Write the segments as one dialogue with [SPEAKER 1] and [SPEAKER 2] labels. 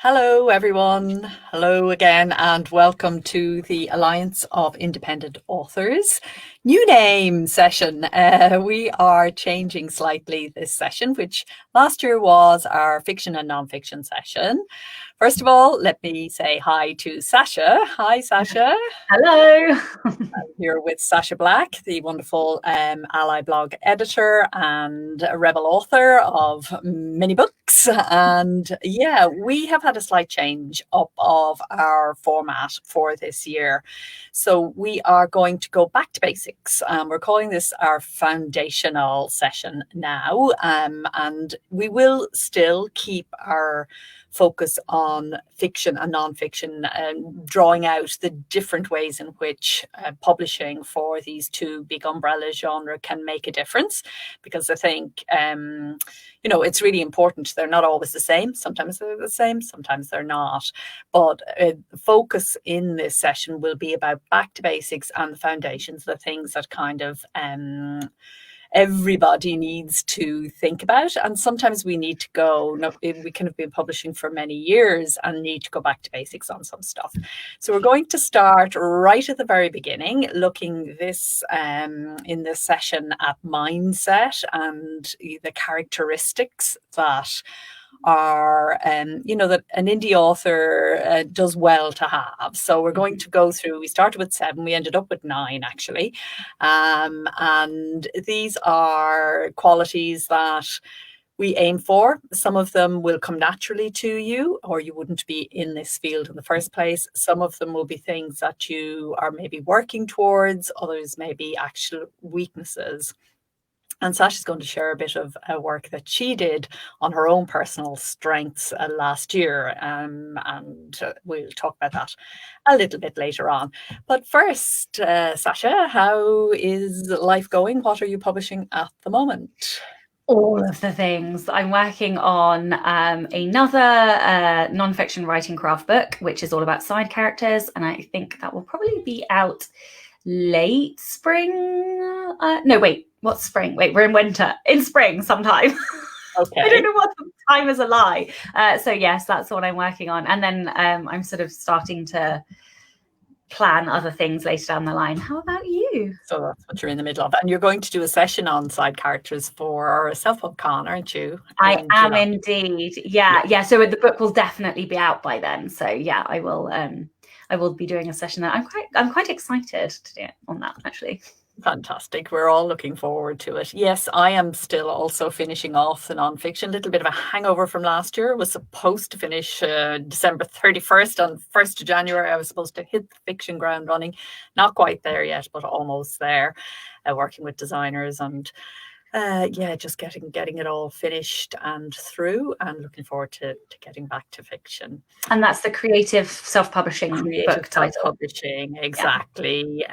[SPEAKER 1] Hello, everyone. Hello again, and welcome to the Alliance of Independent Authors new name session. We are changing slightly this session, which last year was our fiction and nonfiction session. First of all, let me say hi to Sacha. Hi, Sacha.
[SPEAKER 2] Hello.
[SPEAKER 1] I'm here with Sacha Black, the wonderful Ally blog editor and a rebel author of many books. And yeah, we have had a slight change up of our format for this year. So we are going to go back to basics. We're calling this our foundational session now. And we will still keep our focus on fiction and nonfiction and drawing out the different ways in which publishing for these two big umbrella genre can make a difference, because I think it's really important. They're not always the same. Sometimes they're the same, sometimes they're not. But the focus in this session will be about back to basics and the foundations, the things that kind of everybody needs to think about. And sometimes we need to go, we can have been publishing for many years and need to go back to basics on some stuff. So we're going to start right at the very beginning, looking in this session at mindset and the characteristics that are, that an indie author does well to have. So we're going to go through, we started with 7, we ended up with 9 actually. And these are qualities that we aim for. Some of them will come naturally to you, or you wouldn't be in this field in the first place. Some of them will be things that you are maybe working towards, others may be actual weaknesses. And Sacha's going to share a bit of work that she did on her own personal strengths last year. And we'll talk about that a little bit later on. But first, Sacha, how is life going? What are you publishing at the moment?
[SPEAKER 2] All of the things. I'm working on another nonfiction writing craft book, which is all about side characters. And I think that will probably be out late spring. No, wait. What's spring? Wait, we're in winter. In spring sometime.
[SPEAKER 1] Okay.
[SPEAKER 2] I don't know what the time is a lie. So yes, that's what I'm working on. And then I'm sort of starting to plan other things later down the line. How about you?
[SPEAKER 1] So that's what you're in the middle of. And you're going to do a session on side characters for SelfPublishing, aren't you?
[SPEAKER 2] I am indeed. Yeah. So the book will definitely be out by then. So yeah, I will be doing a session there. I'm quite excited to do it on that actually.
[SPEAKER 1] Fantastic. We're all looking forward to it. Yes, I am still also finishing off the nonfiction. A little bit of a hangover from last year. I was supposed to finish December 31st. On 1st of January, I was supposed to hit the fiction ground running. Not quite there yet, but almost there. Working with designers and just getting it all finished and through, and looking forward to getting back to fiction.
[SPEAKER 2] And that's the creative self-publishing book title.
[SPEAKER 1] Self-publishing, exactly,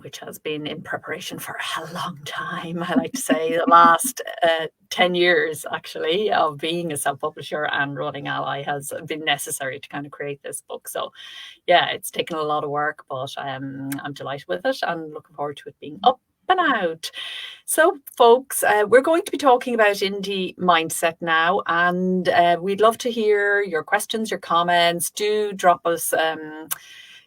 [SPEAKER 1] which has been in preparation for a long time. I like to say the last 10 years actually of being a self-publisher and running Ally has been necessary to kind of create this book. So yeah, it's taken a lot of work, but I'm delighted with it and looking forward to it being up and out. So folks, we're going to be talking about indie mindset now, and we'd love to hear your questions, your comments. Do drop us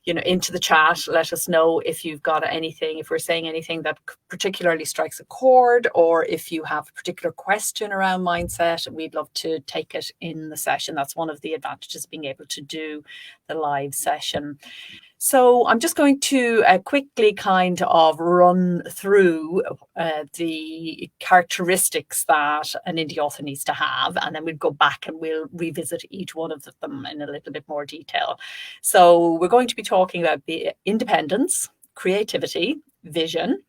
[SPEAKER 1] into the chat. Let us know if you've got anything, if we're saying anything that particularly strikes a chord, or if you have a particular question around mindset. We'd love to take it in the session. That's one of the advantages of being able to do the live session. So I'm just going to quickly kind of run through the characteristics that an indie author needs to have, and then we'll go back and we'll revisit each one of them in a little bit more detail. So we're going to be talking about the independence, creativity, vision,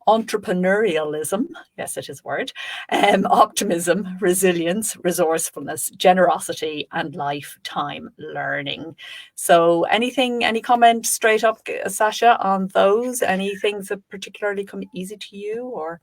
[SPEAKER 1] entrepreneurialism, yes, it is a word, optimism, resilience, resourcefulness, generosity, and lifetime learning. So any comment straight up, Sacha, on those? Any things that particularly come easy to you, or?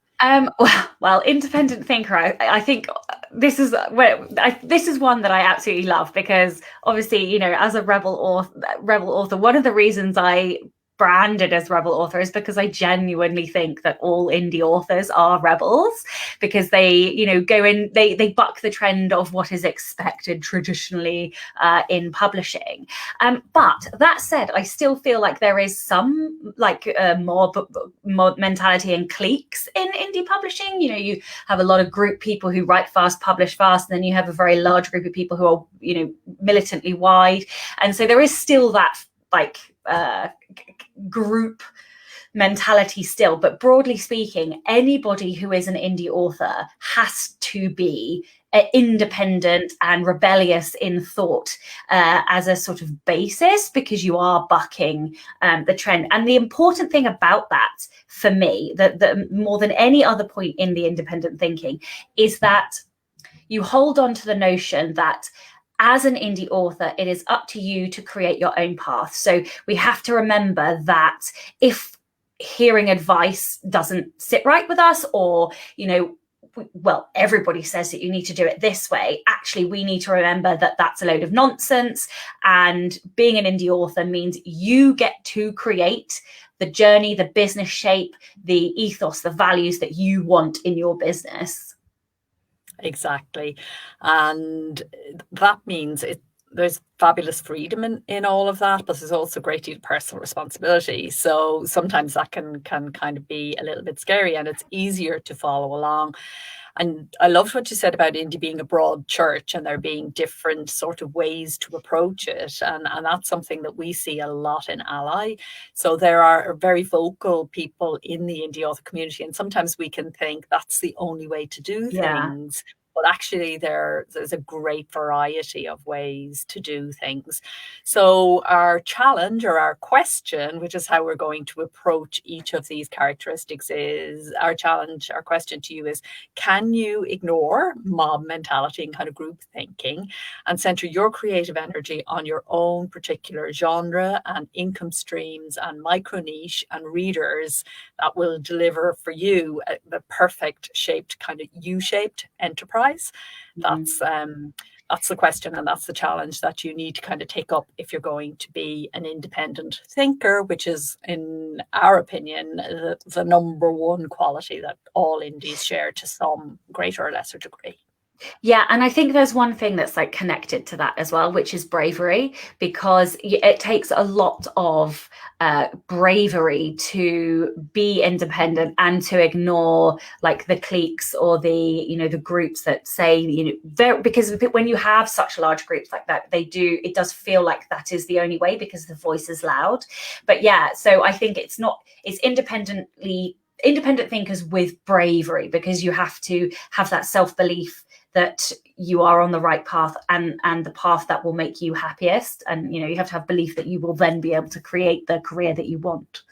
[SPEAKER 2] Well, independent thinker, I think this is one that I absolutely love, because obviously, as a rebel author, one of the reasons I branded as rebel authors, because I genuinely think that all indie authors are rebels, because they, you know, go in, they buck the trend of what is expected traditionally in publishing. But that said, I still feel like there is some like mob mentality and cliques in indie publishing. You know, you have a lot of group people who write fast, publish fast, and then you have a very large group of people who are, you know, militantly wide. And so there is still that like group mentality still, but broadly speaking, anybody who is an indie author has to be independent and rebellious in thought as a sort of basis, because you are bucking the trend. And the important thing about that for me, that more than any other point in the independent thinking, is that you hold on to the notion that as an indie author, it is up to you to create your own path. So we have to remember that if hearing advice doesn't sit right with us, or, you know, well, everybody says that you need to do it this way, actually we need to remember that that's a load of nonsense. And being an indie author means you get to create the journey, the business shape, the ethos, the values that you want in your business.
[SPEAKER 1] Exactly. And that means there's fabulous freedom in all of that, but there's also a great deal of personal responsibility. So sometimes that can kind of be a little bit scary, and it's easier to follow along. And I loved what you said about indie being a broad church and there being different sort of ways to approach it. And that's something that we see a lot in Ally. So there are very vocal people in the indie author community, and sometimes we can think that's the only way to do things. But actually there's a great variety of ways to do things. So our challenge, or our question, which is how we're going to approach each of these characteristics, is our question to you is, can you ignore mob mentality and kind of group thinking and center your creative energy on your own particular genre and income streams and micro niche and readers that will deliver for you the perfect shaped, kind of U-shaped enterprise? That's the question, and that's the challenge that you need to kind of take up if you're going to be an independent thinker, which is, in our opinion, the number one quality that all indies share to some greater or lesser degree.
[SPEAKER 2] Yeah, and I think there's one thing that's like connected to that as well, which is bravery, because it takes a lot of bravery to be independent and to ignore like the cliques or the, you know, the groups that say, you know, because when you have such large groups like that, it does feel like that is the only way because the voice is loud. But yeah, so I think it's independent thinkers with bravery, because you have to have that self-belief that you are on the right path and the path that will make you happiest. And, you know, you have to have belief that you will then be able to create the career that you want.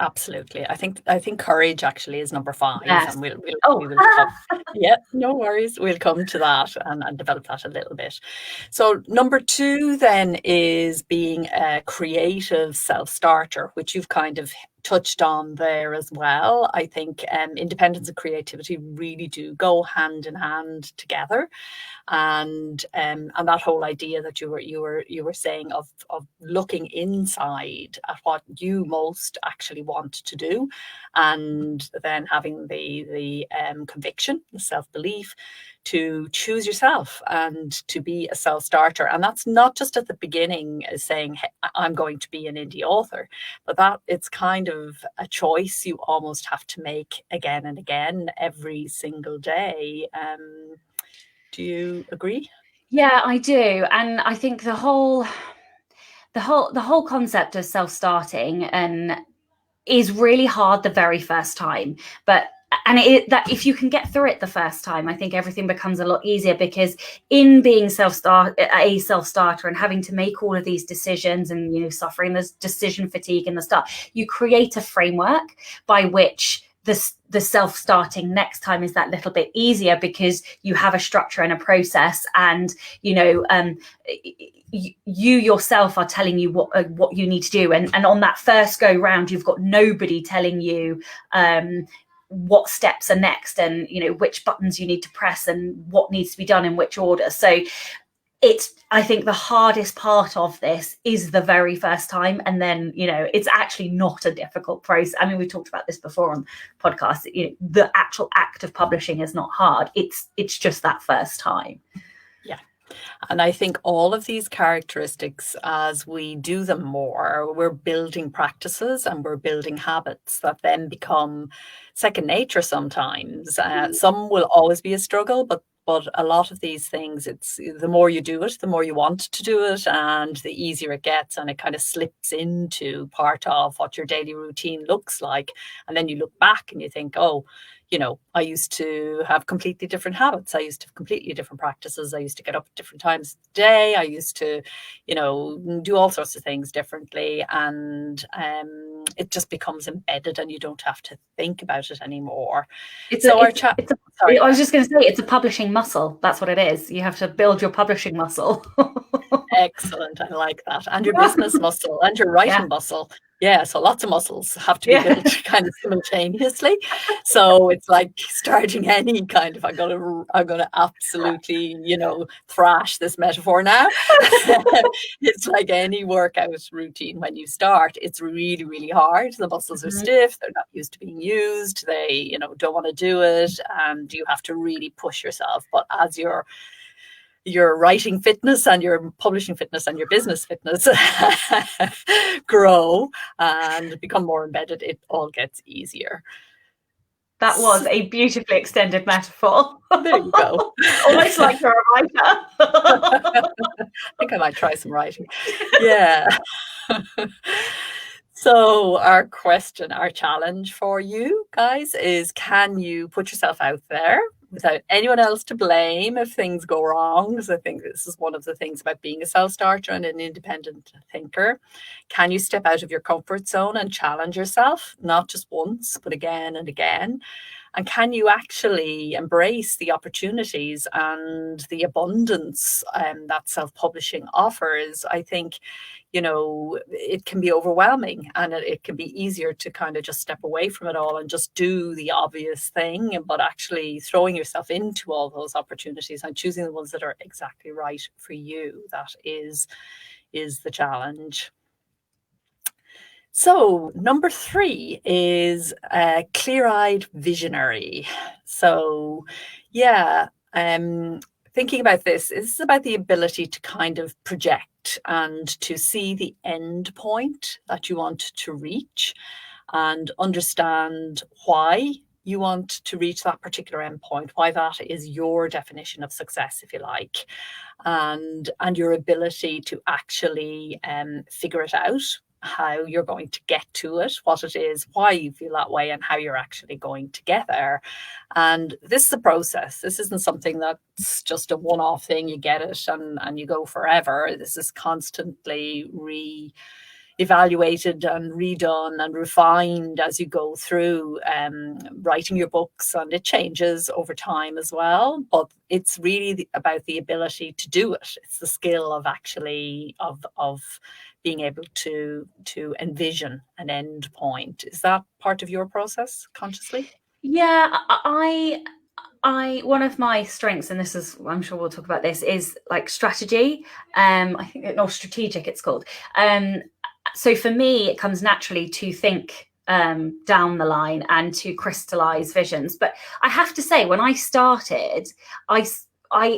[SPEAKER 1] Absolutely. I think courage actually is number 5.
[SPEAKER 2] Yes.
[SPEAKER 1] And we will come. Yeah, no worries. We'll come to that and develop that a little bit. So number 2 then is being a creative self-starter, which you've kind of touched on there as well. I think independence and creativity really do go hand in hand together. And that whole idea that you were saying of looking inside at what you most actually want to do, and then having the conviction, the self-belief to choose yourself and to be a self-starter. And that's not just at the beginning as saying, hey, I'm going to be an indie author, but that it's kind of a choice you almost have to make again and again every single day. Do you agree?
[SPEAKER 2] Yeah, I do. And I think the whole concept of self-starting is really hard the very first time. That if you can get through it the first time, I think everything becomes a lot easier, because in being a self-starter and having to make all of these decisions and, you know, suffering this decision fatigue in the start, you create a framework by which the self-starting next time is that little bit easier, because you have a structure and a process, and, you know, you yourself are telling you what you need to do, and on that first go round you've got nobody telling you what steps are next, and, you know, which buttons you need to press and what needs to be done in which order. So I think the hardest part of this is the very first time. And then, it's actually not a difficult process. I mean, we talked about this before on podcasts. The actual act of publishing is not hard. It's just that first time.
[SPEAKER 1] Yeah. And I think all of these characteristics, as we do them more, we're building practices and we're building habits that then become second nature sometimes. Some will always be a struggle, but a lot of these things, it's the more you do it, the more you want to do it, and the easier it gets, and it kind of slips into part of what your daily routine looks like. And then you look back and you think, oh, I used to have completely different habits. I used to have completely different practices. I used to get up at different times of the day. I used to, do all sorts of things differently. And it just becomes embedded and you don't have to think about it anymore.
[SPEAKER 2] I was just going to say, it's a publishing muscle. That's what it is. You have to build your publishing muscle.
[SPEAKER 1] Excellent. I like that. And your business muscle and your writing muscle. Yeah, so lots of muscles have to be built kind of simultaneously. So it's like starting any kind of, I'm gonna absolutely, thrash this metaphor now. It's like any workout routine. When you start, it's really, really hard. The muscles are stiff. They're not used to being used. They, don't want to do it. And you have to really push yourself. But as your writing fitness and your publishing fitness and your business fitness grow and become more embedded, it all gets easier.
[SPEAKER 2] That was a beautifully extended metaphor.
[SPEAKER 1] There you go.
[SPEAKER 2] Almost like you're a writer.
[SPEAKER 1] I think I might try some writing. Yeah. So our challenge for you guys is, can you put yourself out there without anyone else to blame if things go wrong? Because I think this is one of the things about being a self-starter and an independent thinker. Can you step out of your comfort zone and challenge yourself, not just once, but again and again? And can you actually embrace the opportunities and the abundance that self-publishing offers? I think, it can be overwhelming, and it can be easier to kind of just step away from it all and just do the obvious thing. But actually throwing yourself into all those opportunities and choosing the ones that are exactly right for you, that is the challenge. So number 3 is a clear-eyed visionary. So thinking about this is about the ability to kind of project and to see the end point that you want to reach and understand why you want to reach that particular endpoint, why that is your definition of success, if you like, and your ability to actually figure it out, how you're going to get to it, what it is, why you feel that way, and how you're actually going to get there. And this is a process. This isn't something that's just a one-off thing. You get it and you go forever. This is constantly evaluated and redone and refined as you go through writing your books, and it changes over time as well. But it's really about the ability to do it. It's the skill of actually of being able to envision an end point. Is that part of your process consciously?
[SPEAKER 2] Yeah, I one of my strengths, and this is, I'm sure we'll talk about this, is like strategy. I think, or strategic it's called. So for me, it comes naturally to think down the line and to crystallize visions. But I have to say, when I started, I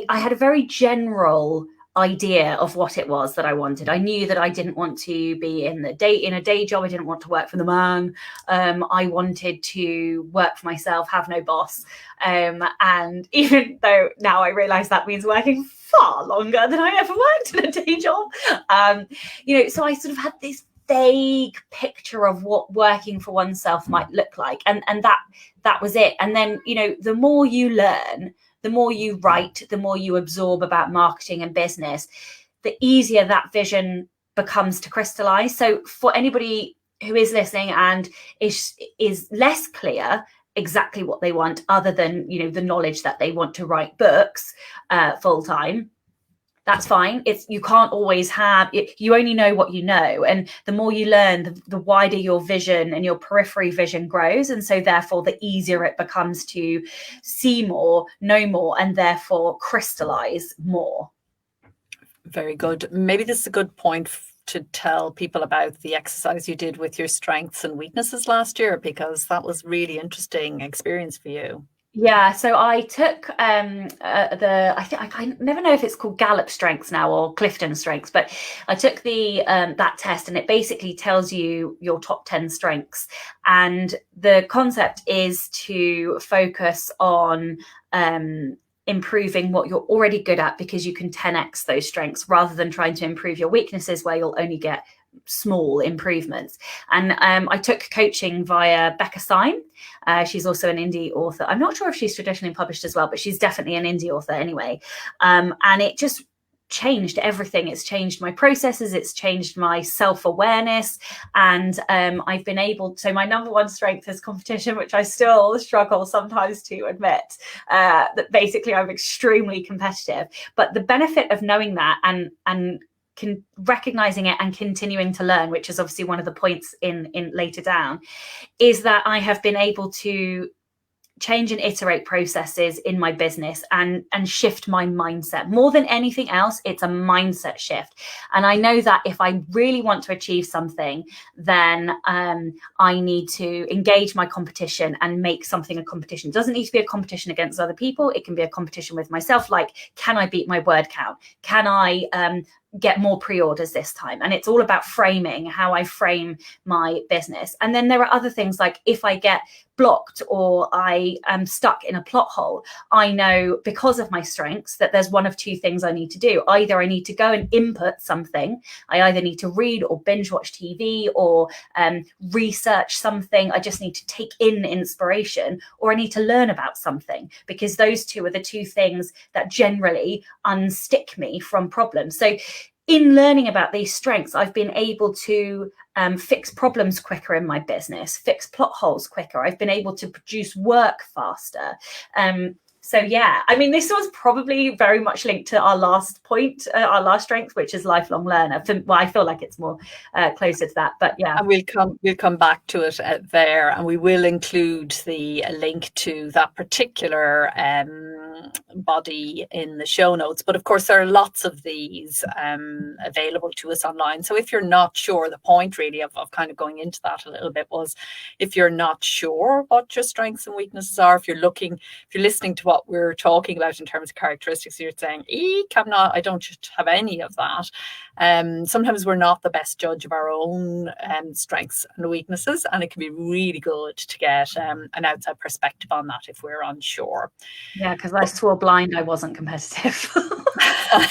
[SPEAKER 2] had a very general idea of what it was that I wanted. I knew that I didn't want to be in a day job. I didn't want to work for the man. I wanted to work for myself, have no boss. And even though now I realize that means working far longer than I ever worked in a day job, so I sort of had this vague picture of what working for oneself might look like, and that was it. And then the more you learn, the more you write, the more you absorb about marketing and business, the easier that vision becomes to crystallize. So for anybody who is listening and is less clear exactly what they want, other than the knowledge that they want to write books full time, that's fine. You can't always have it. You only know what you know. And the more you learn, the wider your vision and your periphery vision grows. And so therefore, the easier it becomes to see more, know more, and therefore crystallize more.
[SPEAKER 1] Very good. Maybe this is a good point to tell people about the exercise you did with your strengths and weaknesses last year, because that was really interesting experience for you.
[SPEAKER 2] Yeah, so I took I never know if it's called Gallup Strengths now or Clifton Strengths, but I took the that test, and it basically tells you your top 10 strengths, and the concept is to focus on improving what you're already good at, because you can 10x those strengths rather than trying to improve your weaknesses where you'll only get small improvements. And I took coaching via Becca Syme. She's also an indie author. I'm not sure if she's traditionally published as well, but she's definitely an indie author anyway. And it just changed everything. It's changed my processes. It's changed my self-awareness. And I've been able to, my number one strength is competition, which I still struggle sometimes to admit, that basically I'm extremely competitive. But the benefit of knowing that and recognizing it and continuing to learn, which is obviously one of the points in later down, is that I have been able to change and iterate processes in my business and shift my mindset. More than anything else, it's a mindset shift. And I know that if I really want to achieve something, then I need to engage my competition and make something a competition. It doesn't need to be a competition against other people. It can be a competition with myself. Like, can I beat my word count? Can I get more pre-orders this time? And it's all about framing, how I frame my business. And then there are other things, like if I get blocked or I am stuck in a plot hole, I know because of my strengths that there's one of two things I need to do. Either I need to go and input something. I either need to read or binge watch TV or research something. I just need to take in inspiration, or I need to learn about something, because those two are the two things that generally unstick me from problems. So in learning about these strengths, I've been able to fix problems quicker in my business, fix plot holes quicker. I've been able to produce work faster. So yeah, I mean, this was probably very much linked to our last point, our last strength, which is lifelong learner. Well, I feel like it's more closer to that, but yeah.
[SPEAKER 1] And we'll come back to it there, and we will include the link to that particular body in the show notes. But of course, there are lots of these available to us online. So if you're not sure, the point really of kind of going into that a little bit was, if you're not sure what your strengths and weaknesses are, if you're listening to what we're talking about in terms of characteristics, you're saying, eek, I don't have any of that. Sometimes we're not the best judge of our own strengths and weaknesses, and it can be really good to get an outside perspective on that if we're unsure.
[SPEAKER 2] Yeah, because I swore blind I wasn't competitive.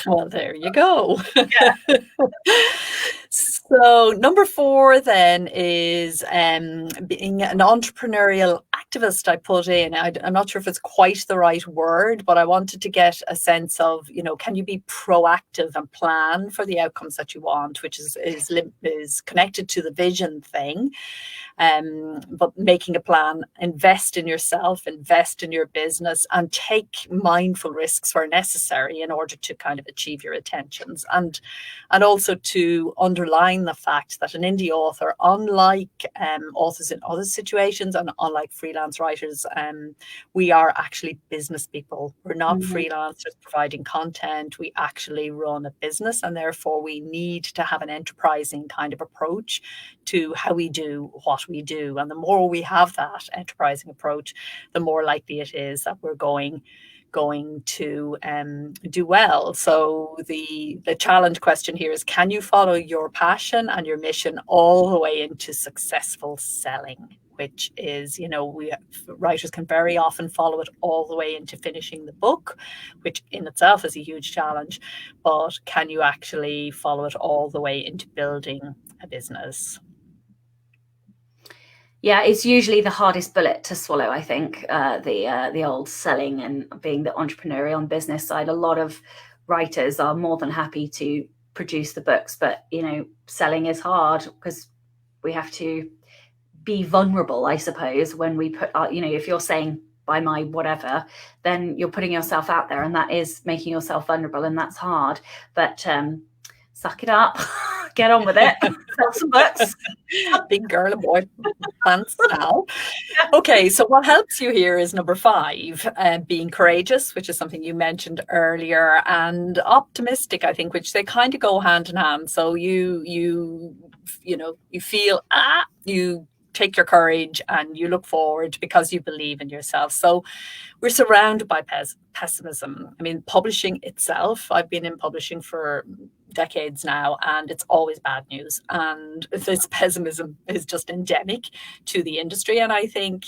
[SPEAKER 1] Well, there you go. Yeah. So number 4 then is being an entrepreneurial activist. I put in, I'm not sure if it's quite the right word, but I wanted to get a sense of, can you be proactive and plan for the outcomes that you want, which is connected to the vision thing. But making a plan, invest in yourself, invest in your business, and take mindful risks where necessary in order to kind of achieve your intentions. And also to underline the fact that an indie author, unlike authors in other situations and unlike freelance writers, we are actually business people. We're not freelancers providing content. We actually run a business, and therefore we need to have an enterprising kind of approach to how we do what we do. And the more we have that enterprising approach, the more likely it is that we're going to do well. So the challenge question here is, can you follow your passion and your mission all the way into successful selling? Which is, writers can very often follow it all the way into finishing the book, which in itself is a huge challenge. But can you actually follow it all the way into building a business?
[SPEAKER 2] Yeah, it's usually the hardest bullet to swallow, I think, the old selling and being the entrepreneurial and business side. A lot of writers are more than happy to produce the books, but, selling is hard because we have to be vulnerable, I suppose, when we put out, if you're saying buy my whatever, then you're putting yourself out there, and that is making yourself vulnerable, and that's hard. But suck it up, get on with it. Sell some books.
[SPEAKER 1] Big girl and boy pants now. Okay, so what helps you here is number 5, being courageous, which is something you mentioned earlier, and optimistic, I think, which they kind of go hand in hand. So you feel you take your courage and you look forward because you believe in yourself. So we're surrounded by pessimism. I mean, publishing itself, I've been in publishing for decades now, and it's always bad news. And this pessimism is just endemic to the industry. And I think,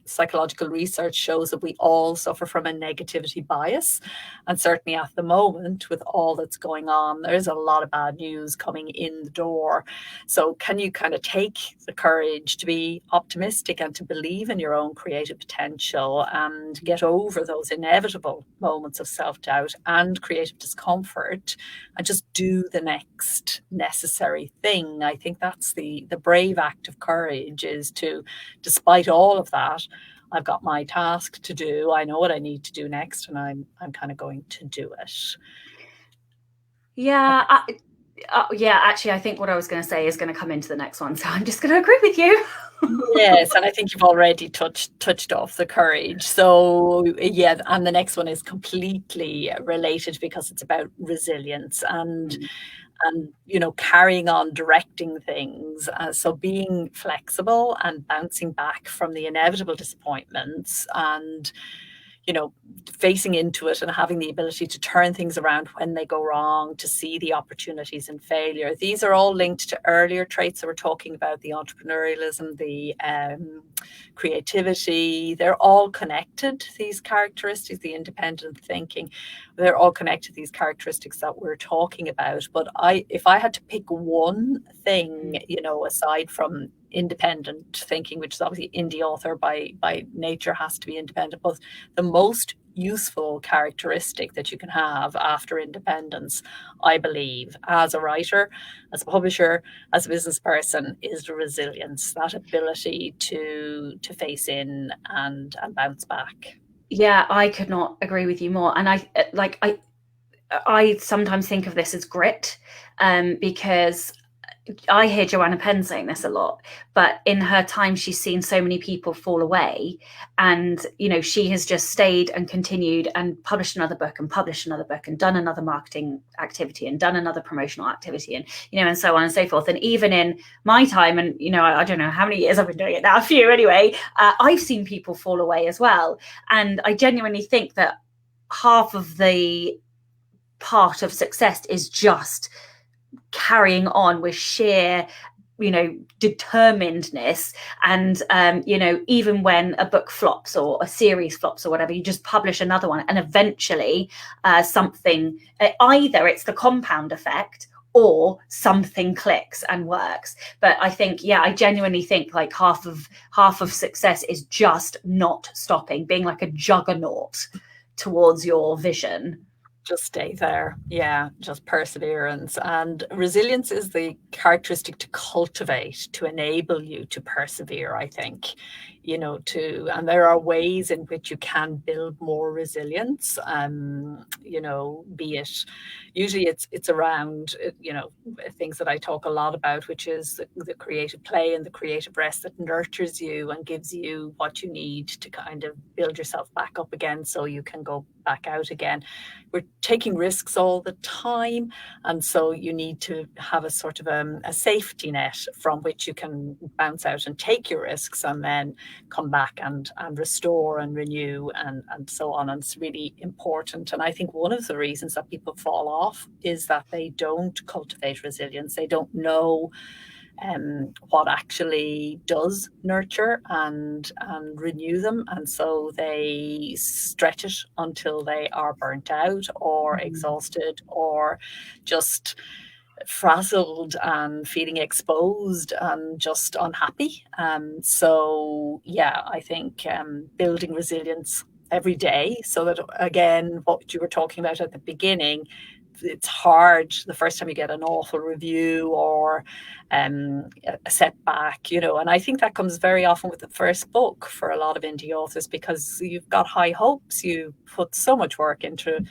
[SPEAKER 1] psychological research shows that we all suffer from a negativity bias. And certainly at the moment, with all that's going on, there's a lot of bad news coming in the door. So can you kind of take the courage to be optimistic and to believe in your own creative potential and get over those inevitable moments of self-doubt and creative discomfort and just do the next necessary thing? I think that's the brave act of courage, is to, despite all of that, I've got my task to do. I know what I need to do next, and I'm kind of going to do it.
[SPEAKER 2] Yeah. Actually, I think what I was going to say is going to come into the next one, so I'm just going to agree with you.
[SPEAKER 1] Yes, and I think you've already touched off the courage. So yeah, and the next one is completely related because it's about resilience and carrying on, directing things. So being flexible and bouncing back from the inevitable disappointments and facing into it and having the ability to turn things around when they go wrong, to see the opportunities in failure. These are all linked to earlier traits that we're talking about, the entrepreneurialism, the creativity. They're all connected, these characteristics, the independent thinking. They're all connected, these characteristics that we're talking about. But if I had to pick one thing, aside from independent thinking, which is obviously indie author by nature has to be independent, but the most useful characteristic that you can have after independence, I believe, as a writer, as a publisher, as a business person, is resilience, that ability to face in and bounce back.
[SPEAKER 2] Yeah, I could not agree with you more. And I sometimes think of this as grit, because I hear Joanna Penn saying this a lot, but in her time, she's seen so many people fall away, and she has just stayed and continued and published another book and published another book and done another marketing activity and done another promotional activity, and and so on and so forth. And even in my time, and I don't know how many years I've been doing it now, a few anyway, I've seen people fall away as well. And I genuinely think that half of the part of success is just carrying on with sheer determinedness, and even when a book flops or a series flops or whatever, you just publish another one, and eventually something, either it's the compound effect or something clicks and works. But I think, I genuinely think like half of success is just not stopping, being like a juggernaut towards your vision.
[SPEAKER 1] Just stay there. Yeah, just perseverance. And resilience is the characteristic to cultivate, to enable you to persevere, I think. And there are ways in which you can build more resilience. Be it, usually it's around, things that I talk a lot about, which is the creative play and the creative rest that nurtures you and gives you what you need to kind of build yourself back up again so you can go back out again. We're taking risks all the time, and so you need to have a sort of a safety net from which you can bounce out and take your risks and then come back and restore and renew and so on. And it's really important. And I think one of the reasons that people fall off is that they don't cultivate resilience. They don't know what actually does nurture and renew them, and so they stretch it until they are burnt out or exhausted or just frazzled and feeling exposed and just unhappy. So yeah, I think building resilience every day, so that, again, what you were talking about at the beginning, it's hard the first time you get an awful review or a setback, and I think that comes very often with the first book for a lot of indie authors, because you've got high hopes, you put so much work into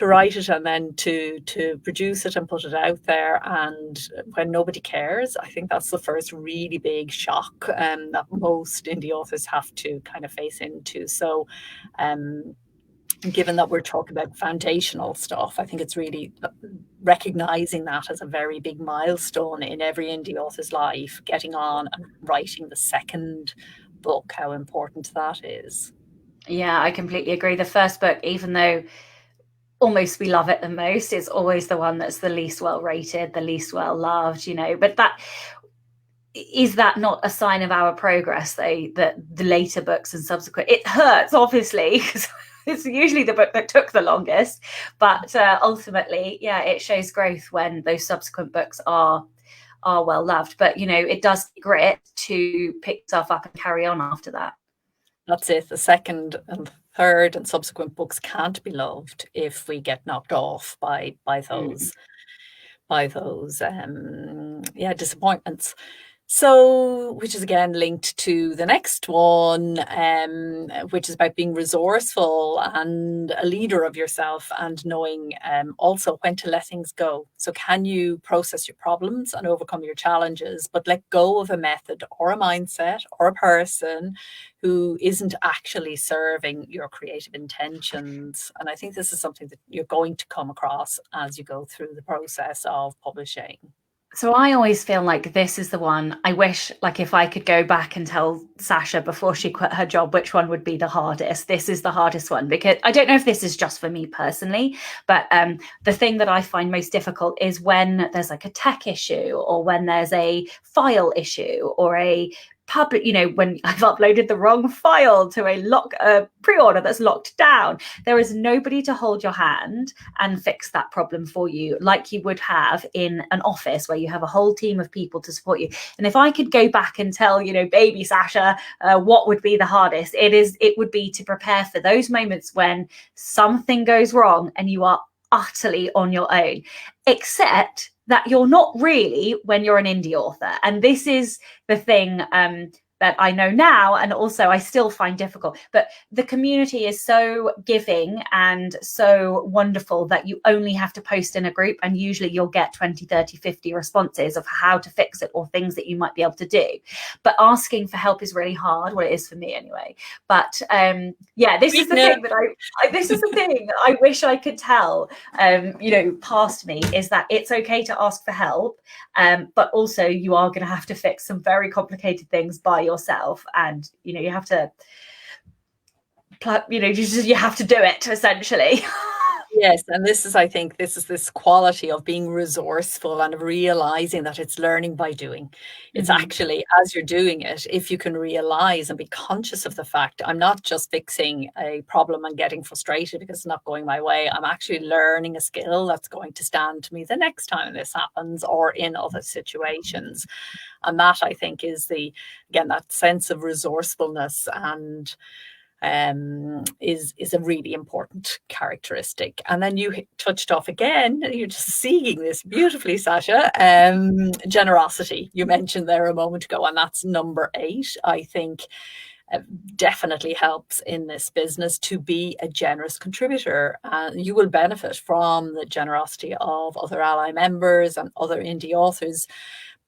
[SPEAKER 1] write it and then to produce it and put it out there, and when nobody cares, I think that's the first really big shock that most indie authors have to kind of face into. So given that we're talking about foundational stuff, I think it's really recognizing that as a very big milestone in every indie author's life, getting on and writing the second book, how important that is.
[SPEAKER 2] Yeah, I completely agree. The first book, even though almost we love it the most, it's always the one that's the least well rated, the least well loved, but that not a sign of our progress, though, that the later books and subsequent, it hurts obviously because it's usually the book that took the longest, but ultimately, yeah, it shows growth when those subsequent books are well loved. But it does grit to pick yourself up and carry on after that.
[SPEAKER 1] That's it. The second and third and subsequent books can't be loved if we get knocked off by those disappointments. So, which is again linked to the next one, which is about being resourceful and a leader of yourself, and knowing also when to let things go. So can you process your problems and overcome your challenges, but let go of a method or a mindset or a person who isn't actually serving your creative intentions? And I think this is something that you're going to come across as you go through the process of publishing.
[SPEAKER 2] So I always feel like this is the one I wish, like, if I could go back and tell Sacha before she quit her job, which one would be the hardest. This is the hardest one, because I don't know if this is just for me personally, but the thing that I find most difficult is when there's like a tech issue, or when there's a file issue, or a public, when I've uploaded the wrong file to a pre-order that's locked down. There is nobody to hold your hand and fix that problem for you, like you would have in an office where you have a whole team of people to support you. And if I could go back and tell, baby Sacha, what would be the hardest, it would be to prepare for those moments when something goes wrong and you are utterly on your own, except that you're not really when you're an indie author. And this is the thing that I know now, and also I still find difficult. But the community is so giving and so wonderful that you only have to post in a group, and usually you'll get 20, 30, 50 responses of how to fix it or things that you might be able to do. But asking for help is really hard. Well, it is for me anyway. But this is the thing that this is the thing that I wish I could tell, past me, is that it's okay to ask for help, but also you are going to have to fix some very complicated things by yourself, and you have to you have to do it essentially.
[SPEAKER 1] Yes, and I think this quality of being resourceful and realizing that it's learning by doing. It's actually, as you're doing it, if you can realize and be conscious of the fact, I'm not just fixing a problem and getting frustrated because it's not going my way. I'm actually learning a skill that's going to stand to me the next time this happens, or in other situations. And that, I think, is that sense of resourcefulness, and is a really important characteristic. And then you touched off again, you're just seeing this beautifully, Sacha, generosity. You mentioned there a moment ago, and that's number 8. I think definitely helps in this business to be a generous contributor. You will benefit from the generosity of other ally members and other indie authors.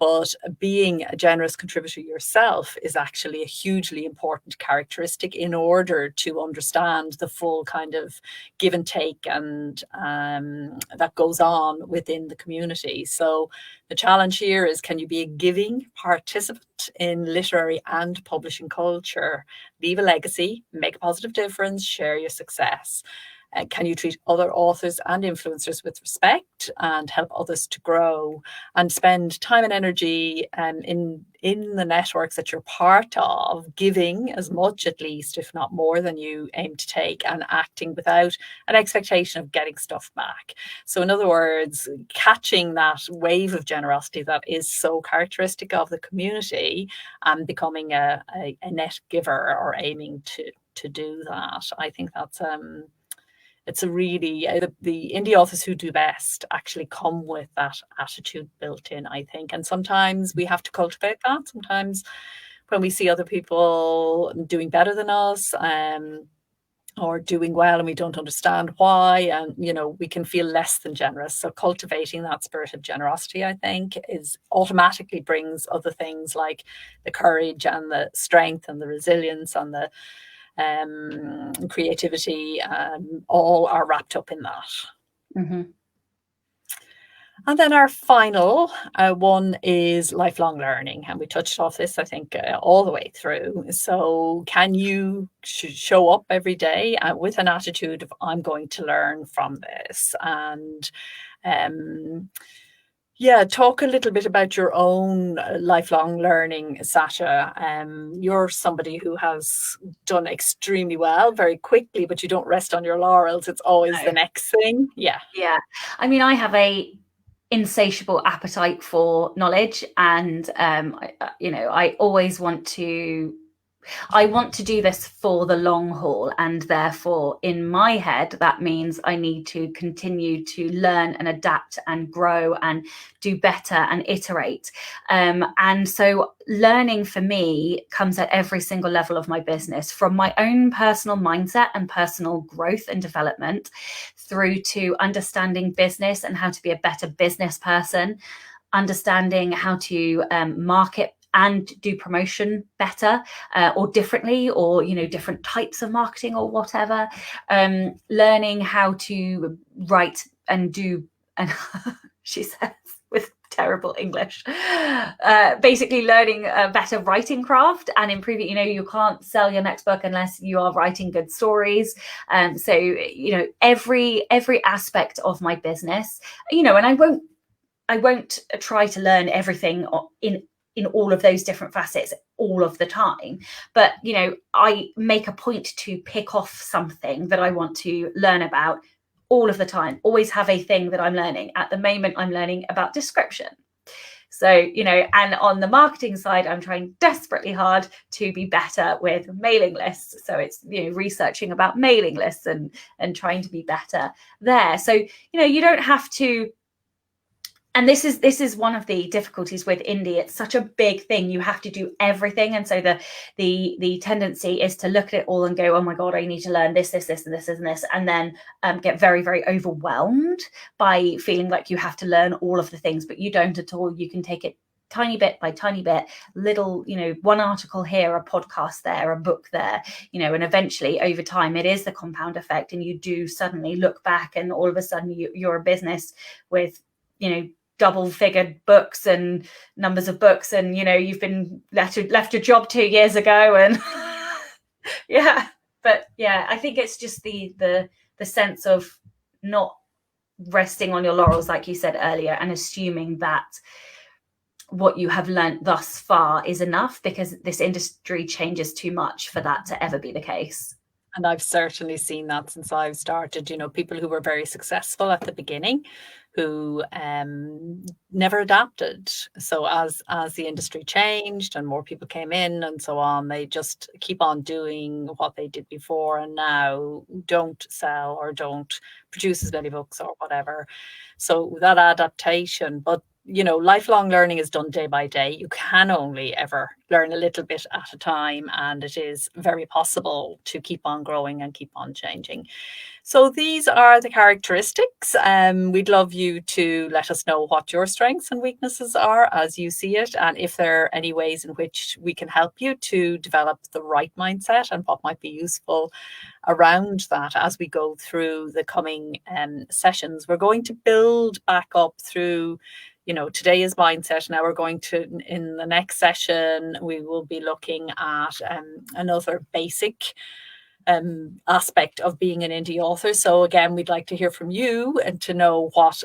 [SPEAKER 1] But being a generous contributor yourself is actually a hugely important characteristic in order to understand the full kind of give and take and that goes on within the community. So the challenge here is, can you be a giving participant in literary and publishing culture? Leave a legacy, make a positive difference, share your success. Can you treat other authors and influencers with respect and help others to grow, and spend time and energy in the networks that you're part of, giving as much, at least, if not more, than you aim to take, and acting without an expectation of getting stuff back. So in other words, catching that wave of generosity that is so characteristic of the community and becoming a net giver, or aiming to do that. I think that's it's a really, the indie authors who do best actually come with that attitude built in, I think. And sometimes we have to cultivate that. Sometimes when we see other people doing better than us, or doing well and we don't understand why, and we can feel less than generous. So cultivating that spirit of generosity, I think, is automatically brings other things like the courage and the strength and the resilience and the creativity, all are wrapped up in that.
[SPEAKER 2] Mm-hmm.
[SPEAKER 1] And then our final one is lifelong learning. And we touched off this, I think, all the way through. So can you show up every day with an attitude of, I'm going to learn from this? And talk a little bit about your own lifelong learning, Sacha. You're somebody who has done extremely well very quickly, but you don't rest on your laurels. It's always the next thing. Yeah.
[SPEAKER 2] I mean, I have a insatiable appetite for knowledge, and I always want to do this for the long haul, and therefore in my head that means I need to continue to learn and adapt and grow and do better and iterate, and so learning for me comes at every single level of my business, from my own personal mindset and personal growth and development through to understanding business and how to be a better business person, understanding how to market and do promotion better, or differently, or different types of marketing or whatever, learning how to write and do, and she says with terrible English, basically learning a better writing craft and improving. You can't sell your next book unless you are writing good stories. So every aspect of my business, and I won't try to learn everything in all of those different facets all of the time, but I make a point to pick off something that I want to learn about all of the time. Always have a thing that I'm learning. At the moment, I'm learning about description. So, and on the marketing side, I'm trying desperately hard to be better with mailing lists. So it's, researching about mailing lists and trying to be better there. So, you don't have to. And this is one of the difficulties with indie. It's such a big thing. You have to do everything. And so the tendency is to look at it all and go, oh my God, I need to learn this, and this, and this. And then get very, very overwhelmed by feeling like you have to learn all of the things, but you don't at all. You can take it tiny bit by tiny bit, little, one article here, a podcast there, a book there, and eventually over time, it is the compound effect. And you do suddenly look back and all of a sudden you're a business with, double-figured books and numbers of books, and you've been left your job 2 years ago, and I think it's just the sense of not resting on your laurels, like you said earlier, and assuming that what you have learned thus far is enough, because this industry changes too much for that to ever be the case.
[SPEAKER 1] And I've certainly seen that since I've started, people who were very successful at the beginning who never adapted. So as the industry changed and more people came in and so on, they just keep on doing what they did before and now don't sell or don't produce as many books or whatever. So that adaptation, but lifelong learning is done day by day. You can only ever learn a little bit at a time, and it is very possible to keep on growing and keep on changing. So these are the characteristics. We'd love you to let us know what your strengths and weaknesses are as you see it, and if there are any ways in which we can help you to develop the right mindset and what might be useful around that as we go through the coming sessions. We're going to build back up through today is mindset. Now we're going to, in the next session, we will be looking at another basic aspect of being an indie author. So again, we'd like to hear from you and to know what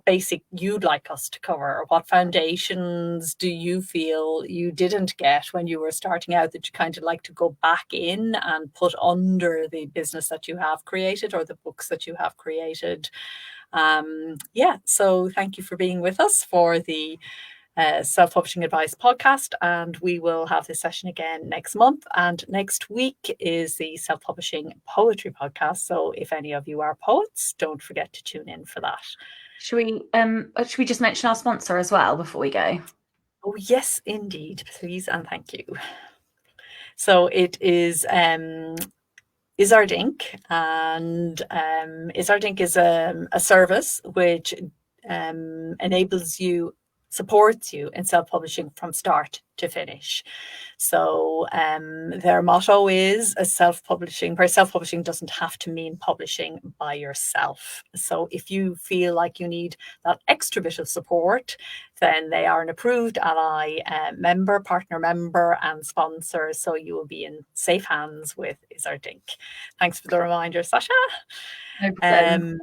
[SPEAKER 1] basic you'd like us to cover. What foundations do you feel you didn't get when you were starting out that you kind of like to go back in and put under the business that you have created or the books that you have created? So thank you for being with us for the Self-Publishing Advice podcast, and we will have this session again next month. And next week is the Self-Publishing Poetry podcast. So if any of you are poets, don't forget to tune in for that.
[SPEAKER 2] Should we just mention our sponsor as well before we go?
[SPEAKER 1] Oh yes, indeed, please and thank you. So it is Izzard Inc. And Izzard Inc. is a service which enables you, supports you in self-publishing from start to finish. So their motto is a self-publishing, where self-publishing doesn't have to mean publishing by yourself. So if you feel like you need that extra bit of support, then they are an approved ally member, partner member, and sponsor. So you will be in safe hands with Izzard Inc. Thanks for the reminder, Sacha.
[SPEAKER 2] No problem.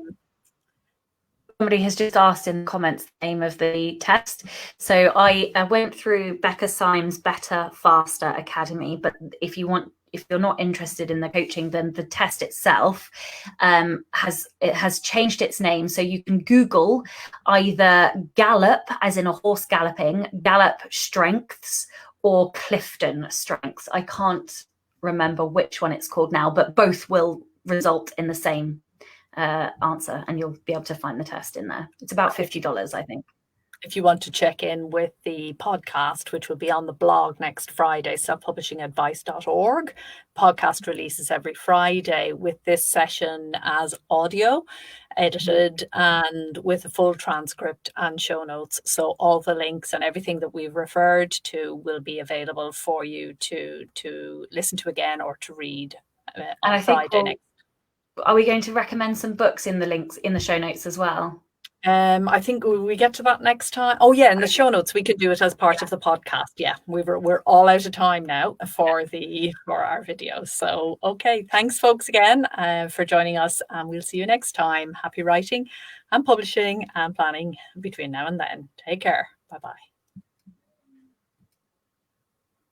[SPEAKER 2] Somebody has just asked in the comments the name of the test. So I went through Becca Syme's Better, Faster Academy, but if you're not interested in the coaching, then the test itself has changed its name. So you can Google either Gallop, as in a horse galloping, Gallop Strengths, or Clifton Strengths. I can't remember which one it's called now, but both will result in the same answer, and you'll be able to find the test in there. It's about $50, I think.
[SPEAKER 1] If you want to check in with the podcast, which will be on the blog next Friday, selfpublishingadvice.org. Podcast releases every Friday with this session as audio, edited, and with a full transcript and show notes. So all the links and everything that we've referred to will be available for you to listen to again or to read on Friday next.
[SPEAKER 2] Are we going to recommend some books in the links in the show notes as well?
[SPEAKER 1] I think we get to that next time. Oh yeah, in the show notes we could do it as part of the podcast. Yeah, we're all out of time now for our videos. So okay, thanks folks again for joining us, and we'll see you next time. Happy writing and publishing and planning between now and then. Take care. Bye bye.